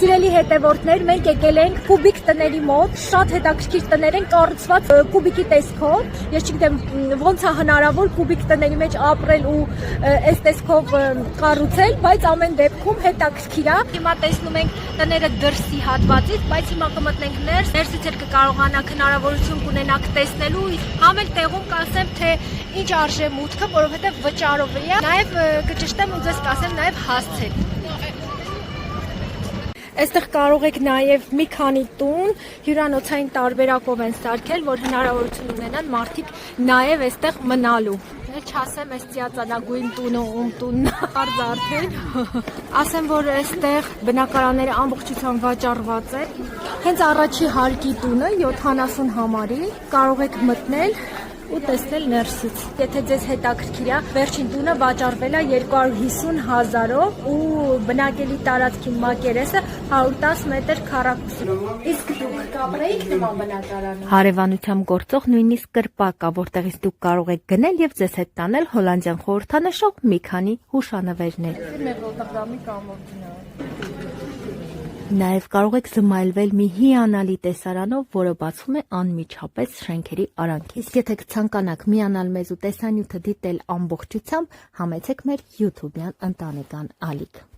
Սիրելի հետևորդներ, մենք եկել ենք կուբիկ տների մոտ, շատ հետաքրքիր տներ են կառուցված կուբիկի տեսքով։ Ես չգիտեմ ոնց է հնարավոր կուբիկ տների մեջ ապրել ու այս տեսքով կառուցել, բայց ամեն դեպքում հետաքրքիր է։ Հիմա տեսնում ենք տները դրսի հատվածից, բայց հիմա կմտնենք ներս, ներսից էլ կկարողանաք հնարավորություն կունենաք տեսնելու, համ էլ տեղում կասեմ, թե ինչ արժե մուտքը, որովհետև վճարով է, նաև կճշտեմ ու ձեզ կասեմ նաև հասցել։ Այստեղ կարող եք նաև մի քանի տուն հյուրանոցային տարբերակով են սարքել, որ հնարավորություն ունենան մարդիկ նաև այստեղ մնալու։ Չասեմ այս ծիածանագույն տունը ում տունն արդ արդեն։ Ասեմ, որ այստեղ բնակարանները ամբողջությամբ վաճառված է։ Հենց առաջի հարկի տունը 70 համարի, կարող եք մտնել ու տեսնել ներսից։ Եթե ձեզ հետաքրքիր է, վերջին տունը վաճառվել է 250,000-ով ու բնակելի տարածքի մակերեսը 110 մետր քառակուսի։ Իսկ դուք կապրեիք նման բնակարանում։ Հարևանությամբ գործող նույնիսկ կրպա կա, որտեղից դուք կարող եք գնել եւ ձեզ հետ տանել հոլանդյան խորհրդանշող մի քանի հուշանվերներ։ Նաև կարող եք զմայլվել մի հիանալի տեսարանով, որը բացվում է անմիջապես շենքերի արանքից։ Իսկ եթե ցանկանաք միանալ մեզ ու տեսանյութը դիտել ամբողջությամբ, համեցեք մեր YouTube-յան ընտանեկան ալիք։